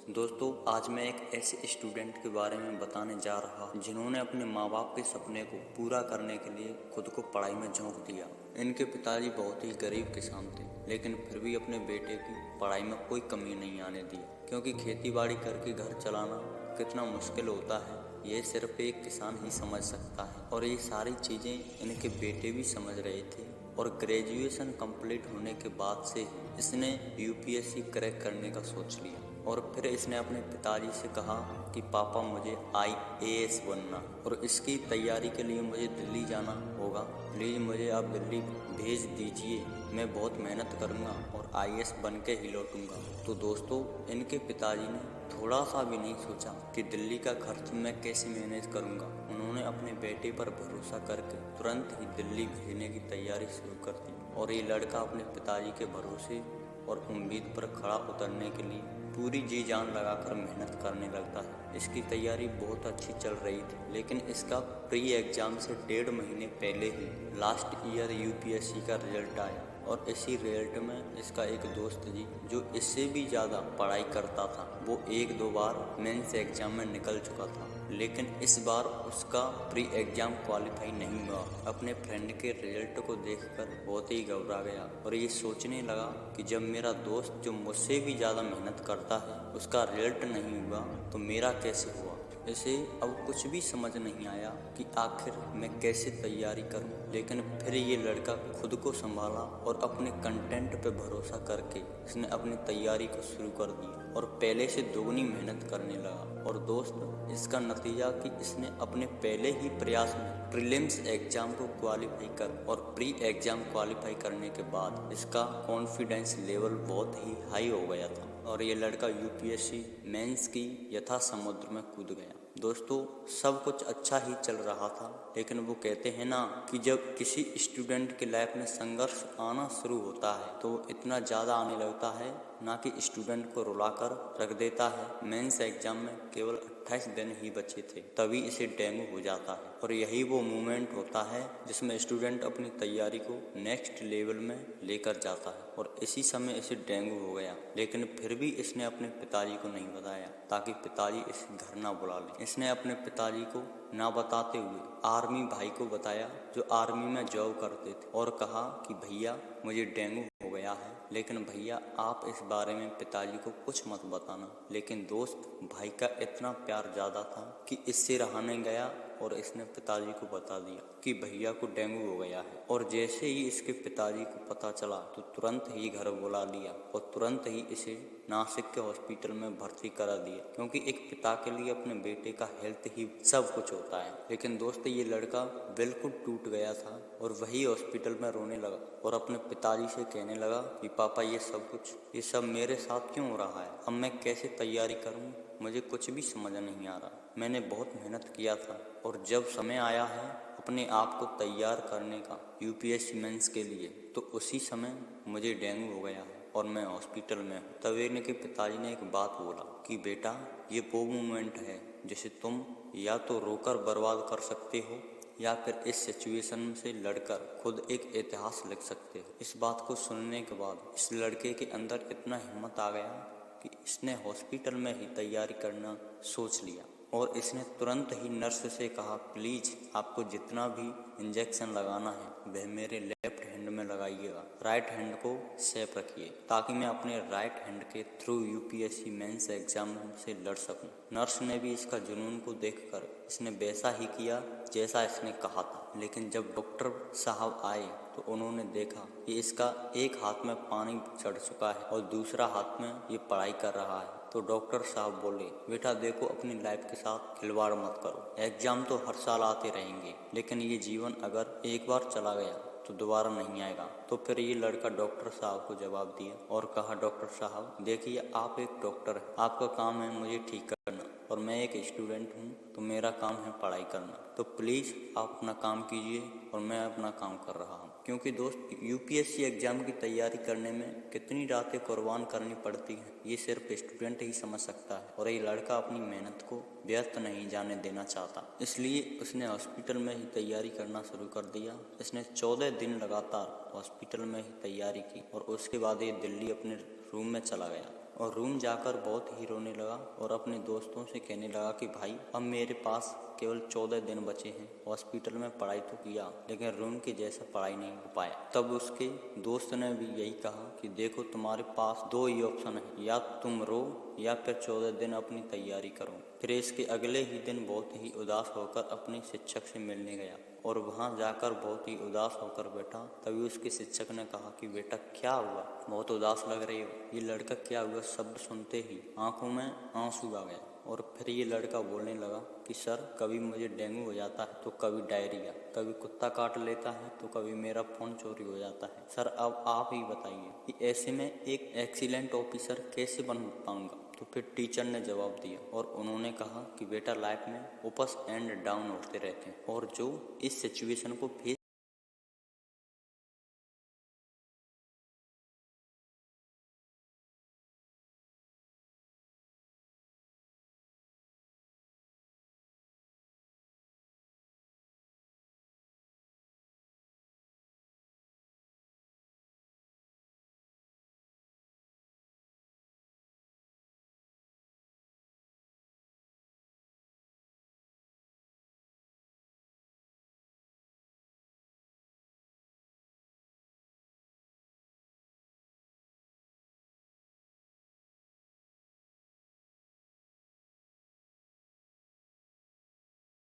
दोस्तों, आज मैं एक ऐसे स्टूडेंट के बारे में बताने जा रहा हूँ जिन्होंने अपने माँ बाप के सपने को पूरा करने के लिए खुद को पढ़ाई में झोंक दिया। इनके पिताजी बहुत ही गरीब किसान थे, लेकिन फिर भी अपने बेटे की पढ़ाई में कोई कमी नहीं आने दी, क्योंकि खेती बाड़ी करके घर चलाना कितना मुश्किल होता है ये सिर्फ एक किसान ही समझ सकता है। और ये सारी चीज़ें इनके बेटे भी समझ रहे थे। और ग्रेजुएशन कंप्लीट होने के बाद से इसने यूपीएससी क्रैक करने का सोच लिया। और फिर इसने अपने पिताजी से कहा कि पापा मुझे आईएएस बनना और इसकी तैयारी के लिए मुझे दिल्ली जाना होगा, प्लीज़ मुझे आप दिल्ली भेज दीजिए, मैं बहुत मेहनत करूँगा और आईएएस बन के ही लौटूंगा। तो दोस्तों, इनके पिताजी ने थोड़ा सा भी नहीं सोचा कि दिल्ली का खर्च मैं कैसे मैनेज करूँगा। उन्होंने अपने बेटे पर भरोसा करके तुरंत ही दिल्ली भेजने की तैयारी शुरू कर दी। और ये लड़का अपने पिताजी के भरोसे और उम्मीद पर खड़ा उतरने के लिए पूरी जी जान लगाकर मेहनत करने लगता है। इसकी तैयारी बहुत अच्छी चल रही थी, लेकिन इसका प्री एग्जाम से 1.5 महीने पहले ही लास्ट ईयर यूपीएससी का रिजल्ट आया। और इसी रिजल्ट में इसका एक दोस्त जी जो इससे भी ज़्यादा पढ़ाई करता था, वो 1-2 बार मेंस एग्जाम में निकल चुका था, लेकिन इस बार उसका प्री एग्जाम क्वालिफाई नहीं हुआ। अपने फ्रेंड के रिजल्ट को देखकर बहुत ही घबरा गया और ये सोचने लगा कि जब मेरा दोस्त जो मुझसे भी ज़्यादा मेहनत करता है उसका रिजल्ट नहीं हुआ तो मेरा कैसे हुआ। इसे अब कुछ भी समझ नहीं आया कि आखिर मैं कैसे तैयारी करूं। लेकिन फिर ये लड़का खुद को संभाला और अपने कंटेंट पे भरोसा करके इसने अपनी तैयारी को शुरू कर दी और पहले से दोगुनी मेहनत करने लगा। और दोस्त, इसका नतीजा कि इसने अपने पहले ही प्रयास में प्रीलिम्स एग्जाम को क्वालिफाई कर और प्री एग्जाम क्वालिफाई करने के बाद इसका कॉन्फिडेंस लेवल बहुत ही हाई हो गया था और ये लड़का यूपीएससी मेंस की यथा समुद्र में कूद गया। दोस्तों, सब कुछ अच्छा ही चल रहा था, लेकिन वो कहते हैं ना कि जब किसी स्टूडेंट के लाइफ में संघर्ष आना शुरू होता है तो इतना ज़्यादा आने लगता है ना कि स्टूडेंट को रुलाकर रख देता है। मेंस एग्जाम में केवल 28 दिन ही बचे थे, तभी इसे डेंगू हो जाता है। और यही वो मोमेंट होता है जिसमें स्टूडेंट अपनी तैयारी को नेक्स्ट लेवल में लेकर जाता है। और इसी समय इसे डेंगू हो गया, लेकिन फिर भी इसने अपने पिताजी को नहीं बताया ताकि पिताजी इसे घर ना बुला लें। इसने अपने पिताजी को ना बताते हुए आर्मी भाई को बताया जो आर्मी में जॉब करते थे और कहा कि भैया मुझे डेंगू हो गया है, लेकिन भैया आप इस बारे में पिताजी को कुछ मत बताना। लेकिन दोस्त, भाई का इतना प्यार ज़्यादा था कि इससे रहा नहीं गया और इसने पिताजी को बता दिया कि भैया को डेंगू हो गया है। और जैसे ही इसके पिताजी को पता चला तो तुरंत ही घर बुला लिया और तुरंत ही इसे नासिक के हॉस्पिटल में भर्ती करा दिया, क्योंकि एक पिता के लिए अपने बेटे का हेल्थ ही सब कुछ होता है। लेकिन दोस्त, ये लड़का बिल्कुल टूट गया था और वही हॉस्पिटल में रोने लगा और अपने पिताजी से कहने लगा कि पापा ये सब मेरे साथ क्यों हो रहा है, अब मैं कैसे तैयारी करूं, मुझे कुछ भी समझ नहीं आ रहा। मैंने बहुत मेहनत किया था और जब समय आया है अपने आप को तैयार करने का यूपीएससी मेंस के लिए तो उसी समय मुझे डेंगू हो गया और मैं हॉस्पिटल में हूँ। तब इनके पिताजी ने एक बात बोला कि बेटा, ये वो मोमेंट है जिसे तुम या तो रोकर बर्बाद कर सकते हो या फिर इस सिचुएशन से लड़कर खुद एक इतिहास लिख सकते हो। इस बात को सुनने के बाद इस लड़के के अंदर इतना हिम्मत आ गया कि इसने हॉस्पिटल में ही तैयारी करना सोच लिया और इसने तुरंत ही नर्स से कहा, प्लीज़ आपको जितना भी इंजेक्शन लगाना है वह मेरे लेफ्ट हैंड में लगाइएगा, राइट हैंड को सेफ रखिए ताकि मैं अपने राइट हैंड के थ्रू यूपीएससी मेंस एग्जाम से लड़ सकूं। नर्स ने भी इसका जुनून को देखकर इसने वैसा ही किया जैसा इसने कहा था। लेकिन जब डॉक्टर साहब आए तो उन्होंने देखा कि इसका एक हाथ में पानी चढ़ चुका है और दूसरा हाथ में ये पढ़ाई कर रहा है। तो डॉक्टर साहब बोले, बेटा देखो, अपनी लाइफ के साथ खिलवाड़ मत करो। एग्जाम तो हर साल आते रहेंगे, लेकिन ये जीवन अगर एक बार चला गया तो दोबारा नहीं आएगा। तो फिर ये लड़का डॉक्टर साहब को जवाब दिया और कहा, डॉक्टर साहब देखिए, आप एक डॉक्टर हैं, आपका काम है मुझे ठीक करना और मैं एक स्टूडेंट हूँ तो मेरा काम है पढ़ाई करना। तो प्लीज़ आप अपना काम कीजिए और मैं अपना काम कर रहा हूँ। क्योंकि दोस्त, यूपीएससी एग्जाम की तैयारी करने में कितनी रातें कुर्बान करनी पड़ती हैं ये सिर्फ स्टूडेंट ही समझ सकता है। और ये लड़का अपनी मेहनत को व्यर्थ नहीं जाने देना चाहता, इसलिए उसने हॉस्पिटल में ही तैयारी करना शुरू कर दिया। इसने 14 दिन लगातार हॉस्पिटल में ही तैयारी की और उसके बाद ये दिल्ली अपने रूम में चला गया और रूम जाकर बहुत ही रोने लगा और अपने दोस्तों से कहने लगा कि भाई अब मेरे पास केवल 14 दिन बचे हैं। हॉस्पिटल में पढ़ाई तो किया लेकिन रूम के जैसा पढ़ाई नहीं हो पाया। तब उसके दोस्त ने भी यही कहा कि देखो तुम्हारे पास दो ही ऑप्शन है, या तुम रो या फिर 14 दिन अपनी तैयारी करो। फिर इसके अगले ही दिन बहुत ही उदास होकर अपने शिक्षक से मिलने गया और वहां जाकर बहुत ही उदास होकर बैठा। तभी उसके शिक्षक ने कहा कि बेटा क्या हुआ, बहुत उदास लग रही हो। ये लड़का क्या हुआ शब्द सुनते ही आंखों में आंसू आ गए और फिर ये लड़का बोलने लगा कि सर कभी मुझे डेंगू हो जाता है तो कभी डायरिया, कभी कुत्ता काट लेता है तो कभी मेरा फोन चोरी हो जाता है। सर अब आप ही बताइए कि ऐसे में एक एक्सीलेंट ऑफिसर कैसे बन पाऊंगा। तो फिर टीचर ने जवाब दिया और उन्होंने कहा कि बेटा लाइफ में अप्स एंड डाउन होते रहते हैं और जो इस सिचुएशन को फेस